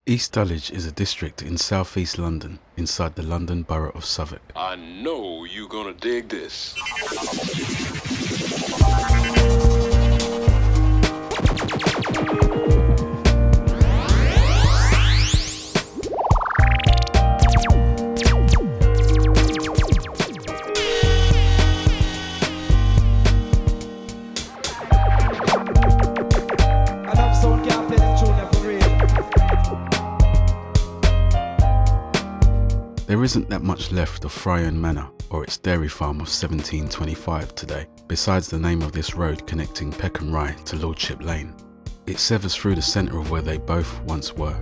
East Dulwich is a district in southeast London, inside the London Borough of Southwark. I know you're gonna dig this. There isn't that much left of Friern Manor or its dairy farm of 1725 today, besides the name of this road connecting Peckham Rye to Lordship Lane. It severs through the centre of where they both once were.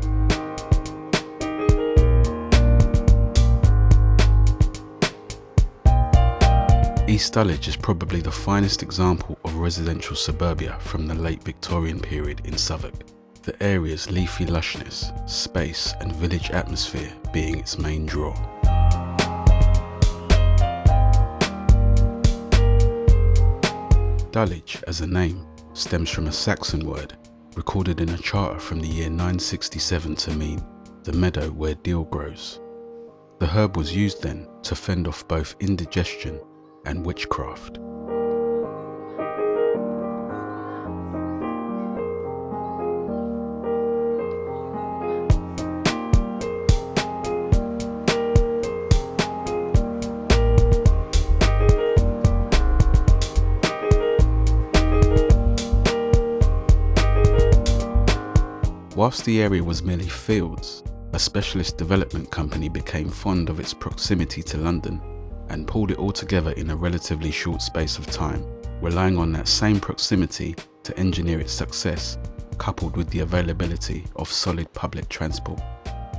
East Dulwich is probably the finest example of residential suburbia from the late Victorian period in Southwark. The area's leafy lushness, space and village atmosphere being its main draw. Dulwich as a name stems from a Saxon word recorded in a charter from the year 967 to mean the meadow where dill grows. The herb was used then to fend off both indigestion and witchcraft. Whilst the area was merely fields, a specialist development company became fond of its proximity to London and pulled it all together in a relatively short space of time, relying on that same proximity to engineer its success, coupled with the availability of solid public transport.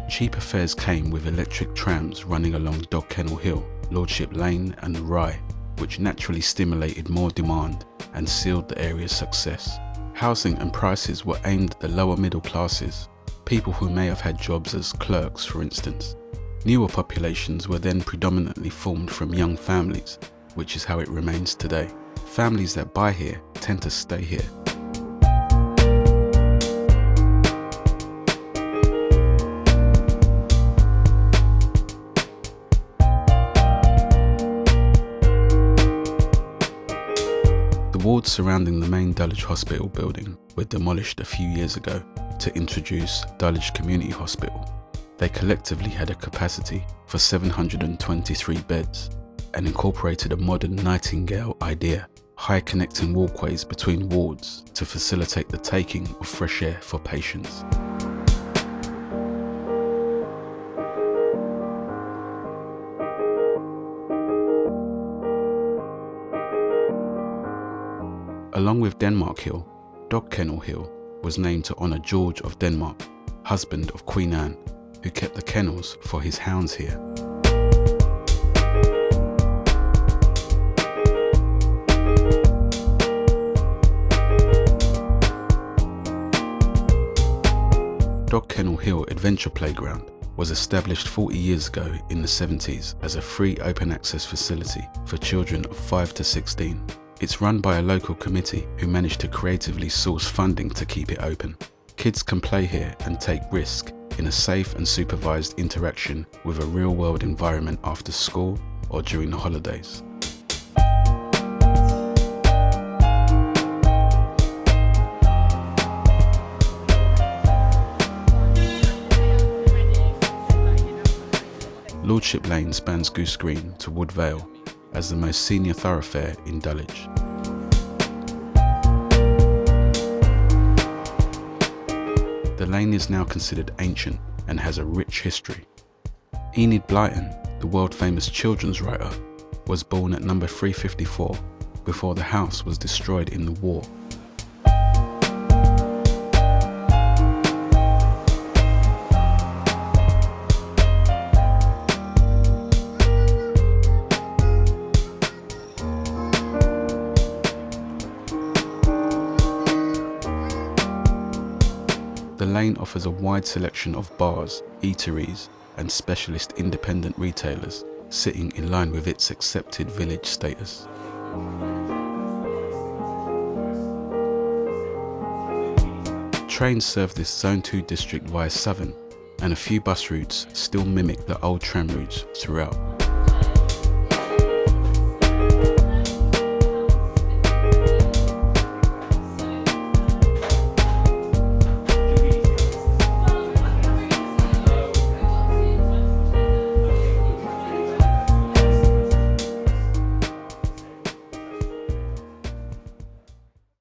Cheaper fares came with electric trams running along Kennel Hill, Lordship Lane and Rye, which naturally stimulated more demand and sealed the area's success. Housing and prices were aimed at the lower middle classes, people who may have had jobs as clerks, for instance. Newer populations were then predominantly formed from young families, which is how it remains today. Families that buy here tend to stay here. The wards surrounding the main Dulwich Hospital building were demolished a few years ago to introduce Dulwich Community Hospital. They collectively had a capacity for 723 beds and incorporated a modern Nightingale idea, high connecting walkways between wards to facilitate the taking of fresh air for patients. Along with Denmark Hill, Kennel Hill was named to honour George of Denmark, husband of Queen Anne, who kept the kennels for his hounds here. Kennel Hill Adventure Playground was established 40 years ago in the 70s as a free open access facility for children of 5 to 16. It's run by a local committee who managed to creatively source funding to keep it open. Kids can play here and take risk in a safe and supervised interaction with a real-world environment after school or during the holidays. Lordship Lane spans Goose Green to Wood Vale as the most senior thoroughfare in Dulwich. The lane is now considered ancient and has a rich history. Enid Blyton, the world-famous children's writer, was born at number 354 before the house was destroyed in the war. The lane offers a wide selection of bars, eateries, and specialist independent retailers, sitting in line with its accepted village status. Trains serve this Zone 2 district via Southern, and a few bus routes still mimic the old tram routes throughout.